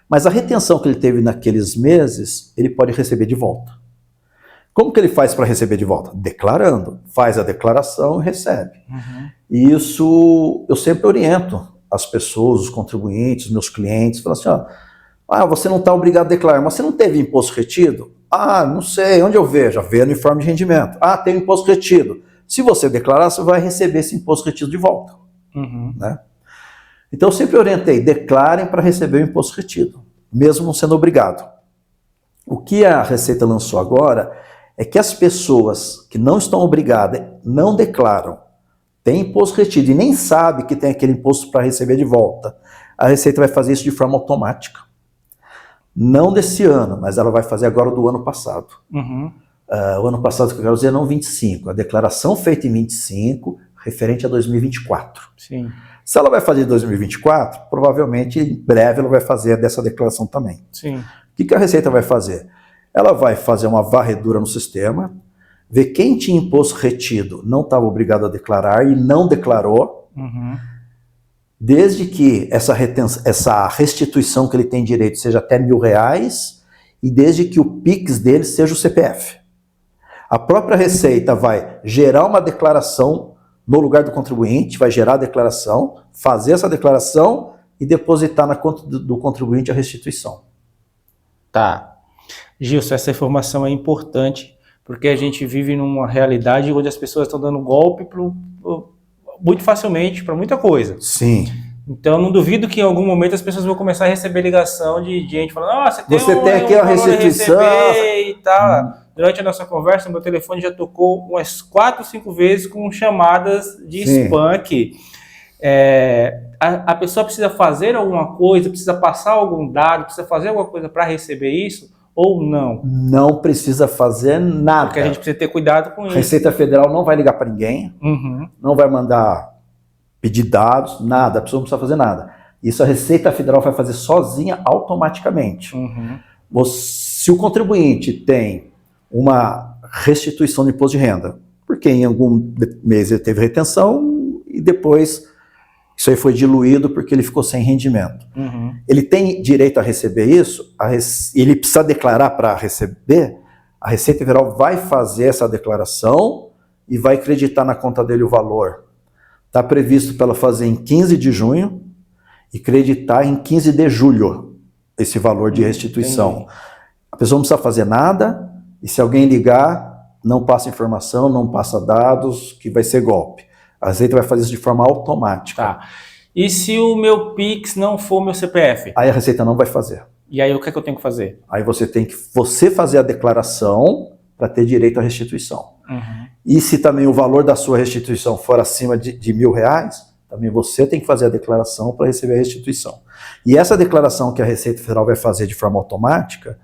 Mas a retenção que ele teve naqueles meses, ele pode receber de volta. Como que ele faz para receber de volta? Declarando. Faz a declaração e recebe. E isso eu sempre oriento as pessoas, os contribuintes, meus clientes, falam assim, você não está obrigado a declarar, mas você não teve imposto retido? Não sei, onde eu vejo? Já vê no informe de rendimento. Tem imposto retido. Se você declarar, você vai receber esse imposto retido de volta. Né? Então eu sempre orientei, declarem para receber o imposto retido, mesmo não sendo obrigado. O que a Receita lançou agora é que as pessoas que não estão obrigadas, não declaram, têm imposto retido e nem sabe que tem aquele imposto para receber de volta, a Receita vai fazer isso de forma automática. Não desse ano, mas ela vai fazer agora do ano passado. O ano passado, que eu quero dizer, não 25. A declaração feita em 25, referente a 2024. Sim. Se ela vai fazer em 2024, provavelmente em breve ela vai fazer dessa declaração também. Sim. O que a Receita vai fazer? Ela vai fazer uma varredura no sistema, ver quem tinha imposto retido não estava obrigado a declarar e não declarou, desde que essa restituição que ele tem direito seja até R$1.000 e desde que o PIX dele seja o CPF. A própria Receita vai gerar uma declaração no lugar do contribuinte, vai gerar a declaração, fazer essa declaração e depositar na conta do contribuinte a restituição. Tá. Gilson, essa informação é importante, porque a gente vive numa realidade onde as pessoas estão dando golpe muito facilmente para muita coisa. Sim. Então, não duvido que em algum momento as pessoas vão começar a receber ligação de gente falando, você tem aqui a restituição e tal. Durante a nossa conversa, meu telefone já tocou umas 4, 5 vezes com chamadas de spam aqui. A pessoa precisa fazer alguma coisa, precisa passar algum dado, precisa fazer alguma coisa para receber isso ou não? Não precisa fazer nada. Porque a gente precisa ter cuidado com isso. A Receita Federal não vai ligar para ninguém, não vai mandar pedir dados, nada, a pessoa não precisa fazer nada. Isso a Receita Federal vai fazer sozinha, automaticamente. Se o contribuinte tem uma restituição de imposto de renda, porque em algum mês ele teve retenção e depois isso aí foi diluído porque ele ficou sem rendimento. Ele tem direito a receber isso, ele precisa declarar para receber, a Receita Federal vai fazer essa declaração e vai creditar na conta dele o valor. Está previsto para ela fazer em 15 de junho e creditar em 15 de julho esse valor de restituição. A pessoa não precisa fazer nada, e se alguém ligar, não passa informação, não passa dados, que vai ser golpe. A Receita vai fazer isso de forma automática. Tá. E se o meu PIX não for meu CPF? Aí a Receita não vai fazer. E aí o que é que eu tenho que fazer? Aí você tem que fazer a declaração para ter direito à restituição. E se também o valor da sua restituição for acima de R$1.000, também você tem que fazer a declaração para receber a restituição. E essa declaração que a Receita Federal vai fazer de forma automática,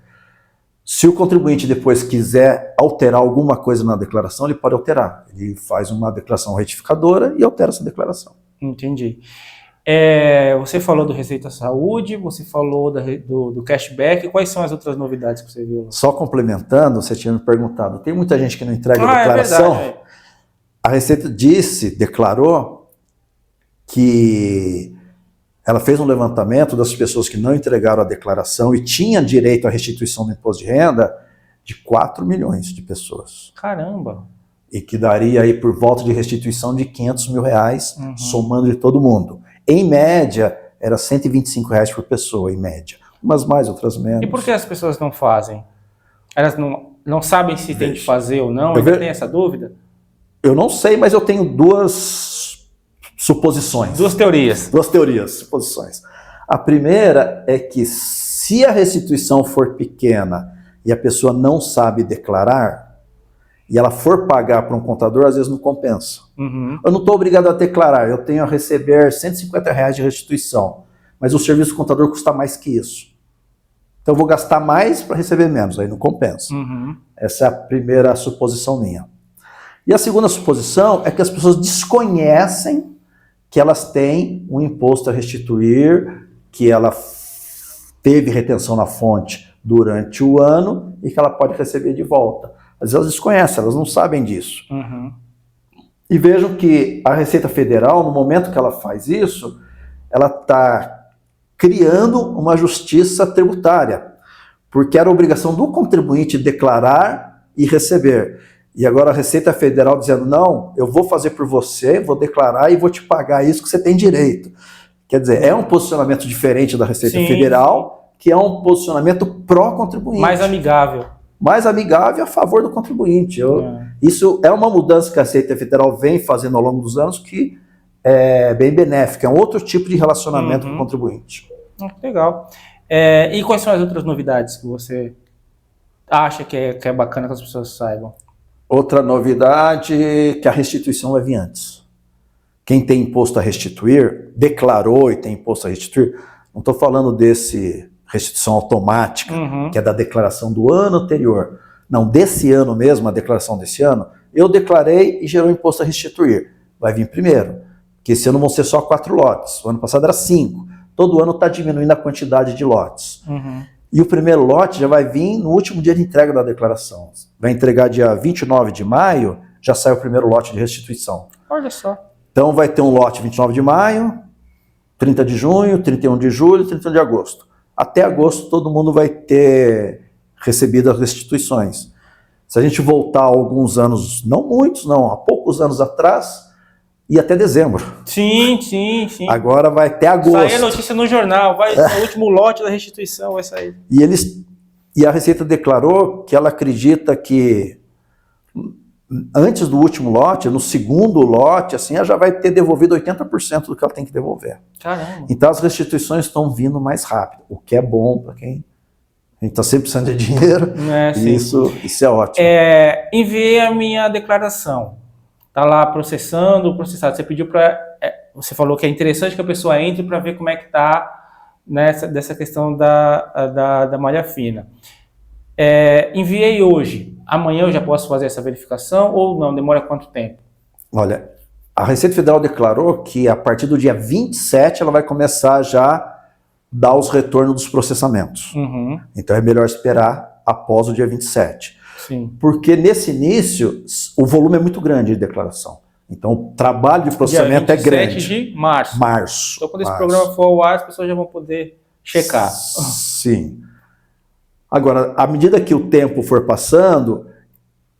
se o contribuinte depois quiser alterar alguma coisa na declaração, ele pode alterar. Ele faz uma declaração retificadora e altera essa declaração. Entendi. Você falou do Receita Saúde, você falou do cashback. Quais são as outras novidades que você viu? Só complementando, você tinha me perguntado, tem muita gente que não entrega a declaração? É verdade. A Receita declarou que ela fez um levantamento das pessoas que não entregaram a declaração e tinham direito à restituição do imposto de renda de 4 milhões de pessoas. Caramba! E que daria aí por volta de restituição de R$500 mil, somando de todo mundo. Em média, era R$125 por pessoa, em média. Umas mais, outras menos. E por que as pessoas não fazem? Elas não sabem se tem que fazer ou não? Ainda tem essa dúvida? Eu não sei, mas eu tenho duas suposições. Duas teorias, suposições. A primeira é que se a restituição for pequena e a pessoa não sabe declarar, e ela for pagar para um contador, às vezes não compensa. Uhum. Eu não estou obrigado a declarar, eu tenho a receber R$150 de restituição, mas o serviço do contador custa mais que isso. Então eu vou gastar mais para receber menos, aí não compensa. Uhum. Essa é a primeira suposição minha. E a segunda suposição é que as pessoas desconhecem que elas têm um imposto a restituir, que ela teve retenção na fonte durante o ano e que ela pode receber de volta. Às vezes elas desconhecem, elas não sabem disso. Uhum. E vejam que a Receita Federal, no momento que ela faz isso, ela está criando uma justiça tributária, porque era obrigação do contribuinte declarar e receber. E agora a Receita Federal dizendo, não, eu vou fazer por você, vou declarar e vou te pagar isso que você tem direito. Quer dizer, é um posicionamento diferente da Receita Federal, que é um posicionamento pró-contribuinte. Mais amigável. Mais amigável a favor do contribuinte. Isso é uma mudança que a Receita Federal vem fazendo ao longo dos anos que é bem benéfica, é um outro tipo de relacionamento com o contribuinte. Legal. E quais são as outras novidades que você acha que é bacana que as pessoas saibam? Outra novidade que a restituição vai vir antes. Quem tem imposto a restituir, declarou e tem imposto a restituir, não estou falando desse restituição automática, que é da declaração do ano anterior. Não, desse ano mesmo, a declaração desse ano, eu declarei e gerou imposto a restituir. Vai vir primeiro, porque esse ano vão ser só 4 lotes. O ano passado era 5. Todo ano está diminuindo a quantidade de lotes. E o primeiro lote já vai vir no último dia de entrega da declaração. Vai entregar dia 29 de maio, já sai o primeiro lote de restituição. Olha só. Então vai ter um lote 29 de maio, 30 de junho, 31 de julho, 31 de agosto. Até agosto todo mundo vai ter recebido as restituições. Se a gente voltar alguns anos, não muitos, não, há poucos anos atrás, ia até dezembro. Sim. Agora vai até agosto. Sai a notícia no jornal, o último lote da restituição vai sair. E a Receita declarou que ela acredita que antes do último lote, no segundo lote, assim, ela já vai ter devolvido 80% do que ela tem que devolver. Caramba. Então as restituições estão vindo mais rápido, o que é bom para quem a gente está sempre precisando de dinheiro. Isso é ótimo. Enviei a minha declaração. Está lá processado. Você pediu para... você falou que é interessante que a pessoa entre para ver como é que está dessa questão da malha fina. Enviei hoje. Amanhã eu já posso fazer essa verificação ou não? Demora quanto tempo? Olha, a Receita Federal declarou que a partir do dia 27 ela vai começar já a dar os retornos dos processamentos. Então é melhor esperar após o dia 27. Sim. Porque nesse início o volume é muito grande de declaração. Então o trabalho de processamento é grande. 27 de março. Então quando esse programa for ao ar, as pessoas já vão poder checar. Sim. Agora, à medida que o tempo for passando,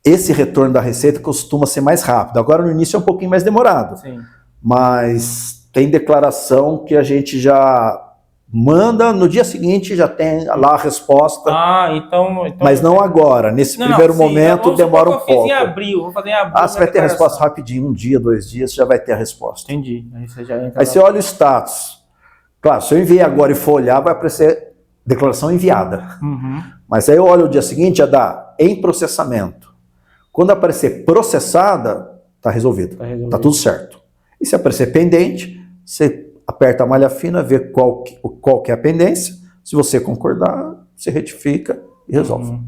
esse retorno da Receita costuma ser mais rápido. Agora, no início é um pouquinho mais demorado. Sim. Mas tem declaração que a gente já manda, no dia seguinte já tem lá a resposta. Então mas não agora. Nesse primeiro momento demora um pouco. Vou fazer em abril. Você vai ter a resposta rapidinho, 1 dia, 2 dias, você já vai ter a resposta. Entendi. Aí você olha o status. Claro, se eu enviei agora e for olhar, vai aparecer declaração enviada. Mas aí eu olho o dia seguinte, já dá em processamento. Quando aparecer processada, está resolvido. Está tudo certo. E se aparecer pendente, você aperta a malha fina, vê qual que é a pendência. Se você concordar, você retifica e resolve.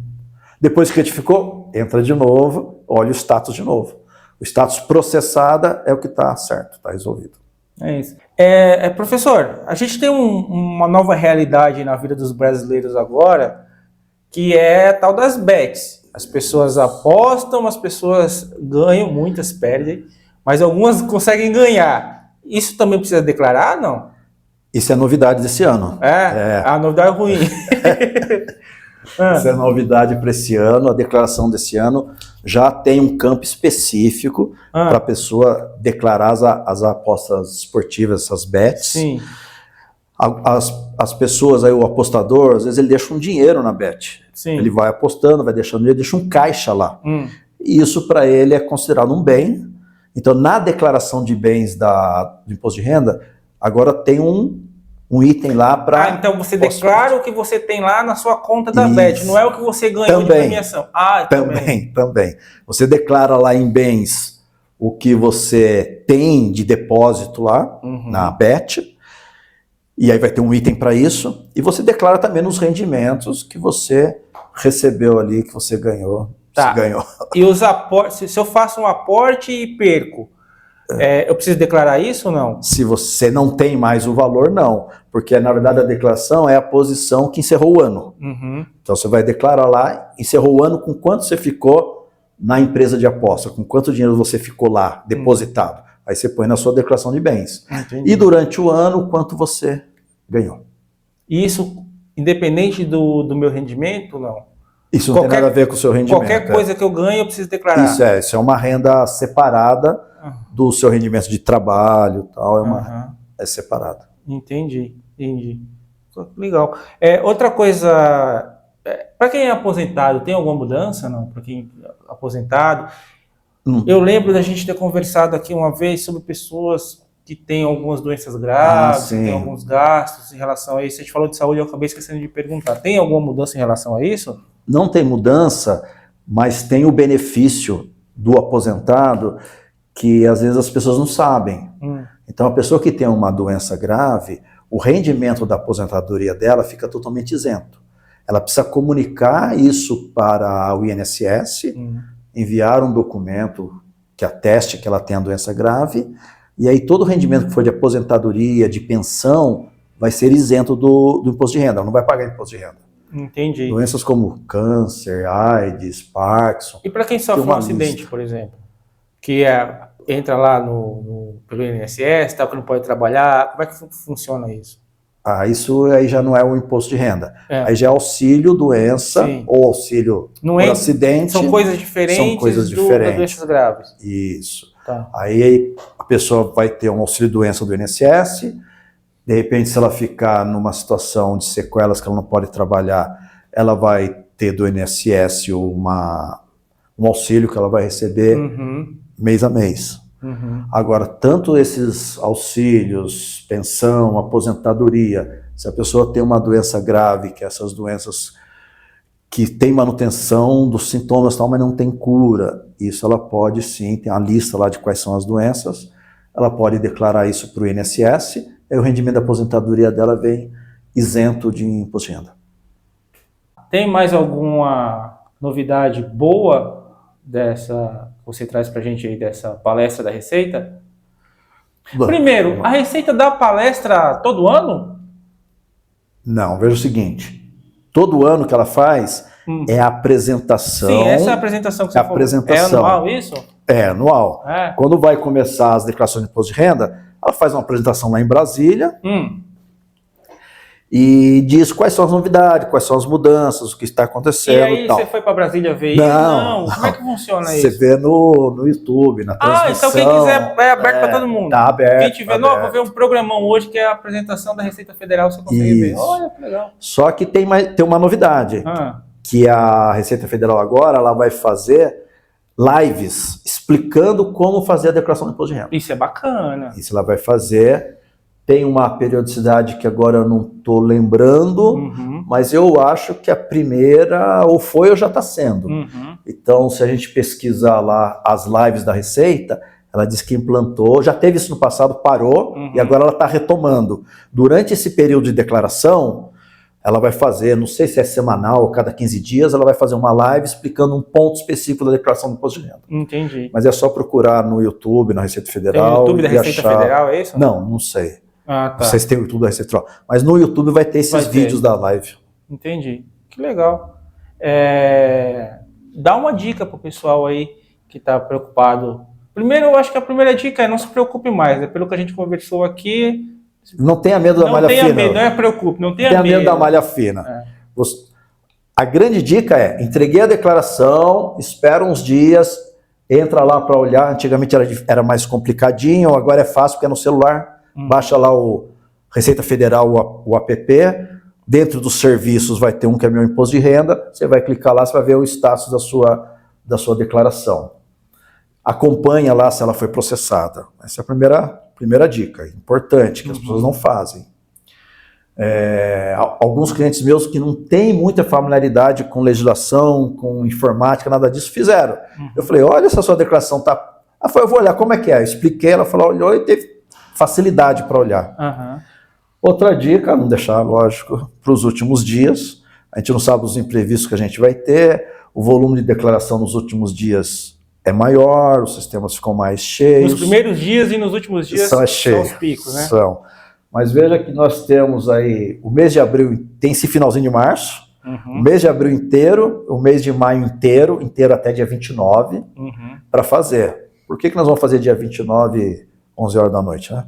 Depois que retificou, entra de novo, olha o status de novo. O status processada é o que está certo, está resolvido. É isso. Professor, a gente tem uma nova realidade na vida dos brasileiros agora, que é a tal das bets. As pessoas apostam, as pessoas ganham, muitas perdem, mas algumas conseguem ganhar. Isso também precisa declarar, não? Isso é novidade desse ano. A novidade é ruim. Isso é novidade para esse ano. A declaração desse ano já tem um campo específico para a pessoa declarar as apostas esportivas, essas bets. Sim. As pessoas, aí, o apostador, às vezes ele deixa um dinheiro na bet. Sim. Ele vai apostando, vai deixando dinheiro, deixa um caixa lá. E isso para ele é considerado um bem. Então, na declaração de bens do imposto de renda, agora tem um item lá para... então você declara o que você tem lá na sua conta da BET, não é o que você ganhou de premiação. Também. Você declara lá em bens o que você tem de depósito lá na BET, e aí vai ter um item para isso, e você declara também nos rendimentos que você recebeu ali, que você ganhou. Tá. E os aportes, se eu faço um aporte e perco, eu preciso declarar isso ou não? Se você não tem mais o valor, não. Porque, na verdade, a declaração é a posição que encerrou o ano. Então, você vai declarar lá, encerrou o ano com quanto você ficou na empresa de aposta, com quanto dinheiro você ficou lá, depositado. Aí você põe na sua declaração de bens. Entendi. E durante o ano, quanto você ganhou. Isso, independente do meu rendimento, não? Isso não tem nada a ver com o seu rendimento. Qualquer coisa que eu ganho, eu preciso declarar. Isso é uma renda separada do seu rendimento de trabalho, tal, é separado. Entendi. Legal. Outra coisa, para quem é aposentado, tem alguma mudança, não? Para quem é aposentado, eu lembro da gente ter conversado aqui uma vez sobre pessoas que têm algumas doenças graves, que têm alguns gastos em relação a isso. A gente falou de saúde, eu acabei esquecendo de perguntar. Tem alguma mudança em relação a isso? Não tem mudança, mas tem o benefício do aposentado que às vezes as pessoas não sabem. Então a pessoa que tem uma doença grave, o rendimento da aposentadoria dela fica totalmente isento. Ela precisa comunicar isso para o INSS, enviar um documento que ateste que ela tem a doença grave, e aí todo o rendimento que for de aposentadoria, de pensão, vai ser isento do imposto de renda, ela não vai pagar imposto de renda. Entendi. Doenças como câncer, AIDS, Parkinson. E para quem sofre um acidente, por exemplo, que entra lá pelo INSS, tal, que não pode trabalhar, como é que funciona isso? Isso aí já não é o imposto de renda. Aí já é auxílio doença ou auxílio por acidente. São coisas diferentes das doenças graves. Isso. Tá. Aí a pessoa vai ter um auxílio doença do INSS. De repente, se ela ficar numa situação de sequelas que ela não pode trabalhar, ela vai ter do INSS um auxílio que ela vai receber mês a mês. Agora, tanto esses auxílios, pensão, aposentadoria, se a pessoa tem uma doença grave, que é essas doenças que tem manutenção dos sintomas, tal, mas não tem cura, isso ela pode sim, tem a lista lá de quais são as doenças, ela pode declarar isso para o INSS, aí o rendimento da aposentadoria dela vem isento de imposto de renda. Tem mais alguma novidade boa dessa que você traz para a gente aí dessa palestra da Receita? Primeiro, a Receita dá palestra todo ano? Não, veja o seguinte, todo ano que ela faz é a apresentação. Sim, essa é a apresentação que você falou. É anual isso? É anual. Quando vai começar as declarações de imposto de renda, ela faz uma apresentação lá em Brasília e diz quais são as novidades, quais são as mudanças, o que está acontecendo. E aí você foi para Brasília ver isso? Não. Como é que funciona isso? Você vê no YouTube, na transmissão. Então quem quiser é aberto para todo mundo. Tá aberto. Quem tiver, vou ver um programão hoje que é a apresentação da Receita Federal, você consegue ver. Olha que legal. Só que tem uma novidade, que a Receita Federal agora ela vai fazer lives explicando como fazer a declaração do imposto de renda. Isso é bacana. Isso ela vai fazer. Tem uma periodicidade que agora eu não estou lembrando, mas eu acho que a primeira ou foi ou já está sendo. Então, se a gente pesquisar lá as lives da Receita, ela diz que implantou, já teve isso no passado, parou, e agora ela está retomando. Durante esse período de declaração, ela vai fazer, não sei se é semanal ou cada 15 dias, ela vai fazer uma live explicando um ponto específico da declaração do imposto de renda. Entendi. Mas é só procurar no YouTube, na Receita Federal. Tem o YouTube da Receita Federal, é isso? Não sei. Tá. Não sei se tem o YouTube da Receita Federal. Mas no YouTube vai ter esses vídeos da live. Entendi. Que legal. Dá uma dica pro pessoal aí que está preocupado. Primeiro, eu acho que a primeira dica é não se preocupe mais. Pelo que a gente conversou aqui... Não tenha medo da malha fina. Não tenha medo, não preocupe, não tenha medo. Da malha fina. A grande dica é, entreguei a declaração, espera uns dias, entra lá para olhar. Antigamente era mais complicadinho, agora é fácil porque é no celular. Baixa lá o Receita Federal, o app. Dentro dos serviços vai ter um que é meu imposto de renda. Você vai clicar lá, você vai ver o status da sua declaração. Acompanha lá se ela foi processada. Essa é a primeira dica, importante, que as pessoas não fazem. Alguns clientes meus que não têm muita familiaridade com legislação, com informática, nada disso, fizeram. Eu falei, olha, essa sua declaração tá... Ela falou, eu vou olhar como é que é. Eu expliquei, ela falou, olhou e teve facilidade para olhar. Outra dica, não deixar, lógico, para os últimos dias. A gente não sabe os imprevistos que a gente vai ter, o volume de declaração nos últimos dias é maior, os sistemas ficam mais cheios. Nos primeiros dias e nos últimos dias são os picos, né? São. Mas veja que nós temos aí, o mês de abril tem esse finalzinho de março, o mês de abril inteiro, o mês de maio inteiro até dia 29, para fazer. Por que nós vamos fazer dia 29, 11 horas da noite, né?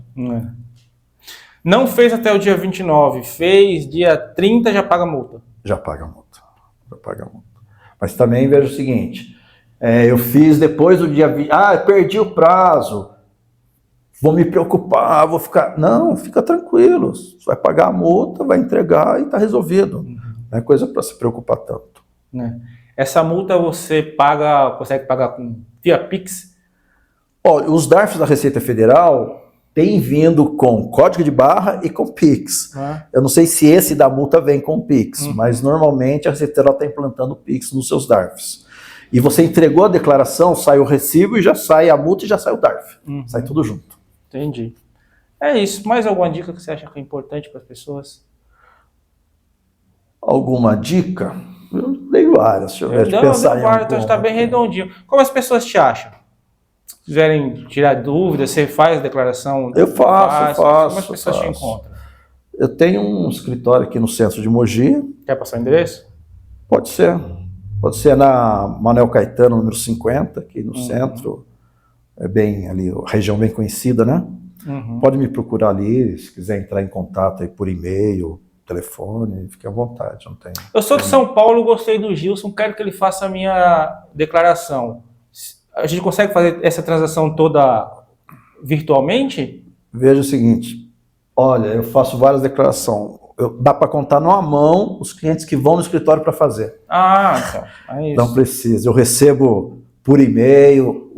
Não fez até o dia 29, fez dia 30, já paga multa. Já paga multa. Mas também veja o seguinte, eu fiz depois do dia 20, perdi o prazo, vou me preocupar, vou ficar... Não, fica tranquilo, você vai pagar a multa, vai entregar e está resolvido. Não é coisa para se preocupar tanto. Essa multa você consegue pagar via Pix? Os DARFs da Receita Federal têm vindo com código de barra e com Pix. Eu não sei se esse da multa vem com Pix, mas normalmente a Receita Federal está implantando Pix nos seus DARFs. E você entregou a declaração, sai o recibo e já sai a multa e já sai o DARF. Sai tudo junto. Entendi. É isso. Mais alguma dica que você acha que é importante para as pessoas? Alguma dica? Eu dei várias. Deixa eu ver, pensar em alguma. Está bem redondinho. Como as pessoas te acham? Se quiserem tirar dúvidas, você faz a declaração? Eu faço. Como as pessoas te encontram? Eu tenho um escritório aqui no centro de Mogi. Quer passar o endereço? Pode ser. Pode ser na Manuel Caetano, número 50, aqui no centro. É bem ali, região bem conhecida, né? Pode me procurar ali, se quiser entrar em contato aí por e-mail, telefone, fique à vontade. Não tem. Eu sou de São Paulo, gostei do Gilson, quero que ele faça a minha declaração. A gente consegue fazer essa transação toda virtualmente? Veja o seguinte, olha, eu faço várias declarações. Dá para contar numa mão os clientes que vão no escritório para fazer. Então. É isso. Não precisa. Eu recebo por e-mail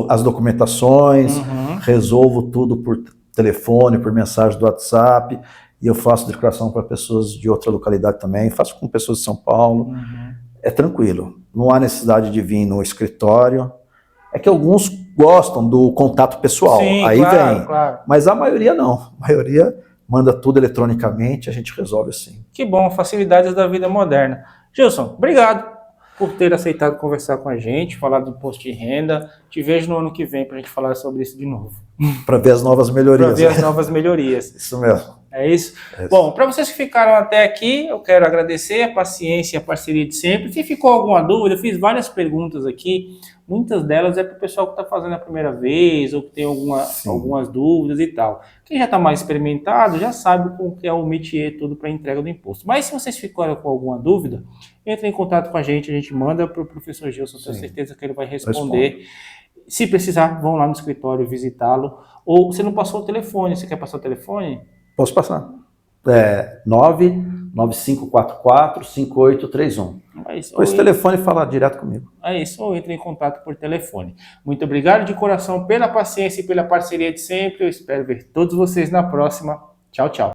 as documentações, resolvo tudo por telefone, por mensagem do WhatsApp, e eu faço declaração para pessoas de outra localidade também, faço com pessoas de São Paulo. É tranquilo. Não há necessidade de vir no escritório. É que alguns gostam do contato pessoal. Sim, aí claro, vem. claro. Mas a maioria não. A maioria manda tudo eletronicamente, a gente resolve assim. Que bom, facilidades da vida moderna. Gilson, obrigado por ter aceitado conversar com a gente, falar do imposto de renda. Te vejo no ano que vem para a gente falar sobre isso de novo. Para ver as novas melhorias. Para ver as novas melhorias. Isso mesmo. É isso? Bom, para vocês que ficaram até aqui, eu quero agradecer a paciência e a parceria de sempre. Se ficou alguma dúvida, eu fiz várias perguntas aqui. Muitas delas é para o pessoal que está fazendo a primeira vez ou que tem algumas dúvidas e tal. Quem já está mais experimentado já sabe como que é o métier todo para entrega do imposto. Mas se vocês ficaram com alguma dúvida, entre em contato com a gente manda para o professor Gilson, tenho certeza que ele vai responder. Se precisar, vão lá no escritório visitá-lo. Ou você não passou o telefone, você quer passar o telefone? Posso passar. 99544-5831. Com esse telefone fala direto comigo. É isso, ou entre em contato por telefone. Muito obrigado de coração pela paciência e pela parceria de sempre. Eu espero ver todos vocês na próxima. Tchau, tchau.